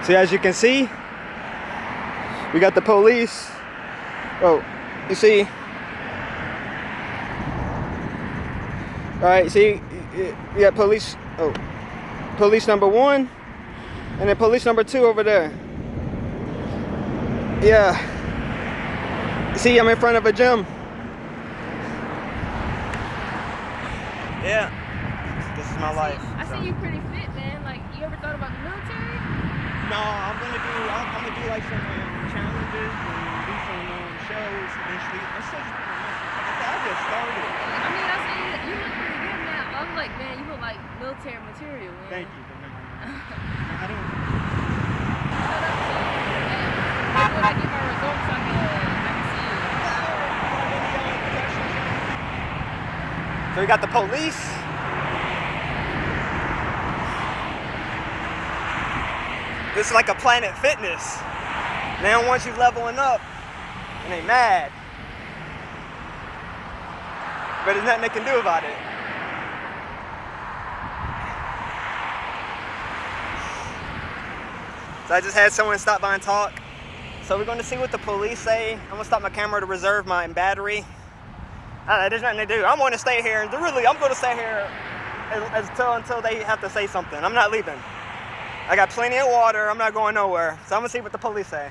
So as you can see, we got the police. Oh, you see? All right, see, you got police. Oh, police number 1, and then police number 2 over there. Yeah. See, I'm in front of a gym. Yeah. This is my life. I see you pretty fit, man. Like, you ever thought about the military? No, I'm gonna do like some challenges and do some shows eventually. I just started. I mean, I see you look pretty good, man. I'm like, man, you look like military material, man. Thank you. I don't. When I get my results, I can see you. So we got the police. This is like a Planet Fitness. Now once you're leveling up, and they mad. But there's nothing they can do about it. So I just had someone stop by and talk. So we're going to see what the police say. I'm going to stop my camera to reserve my battery. There's nothing to do. I'm going to stay here. I'm going to stay here until they have to say something. I'm not leaving. I got plenty of water. I'm not going nowhere. So I'm going to see what the police say.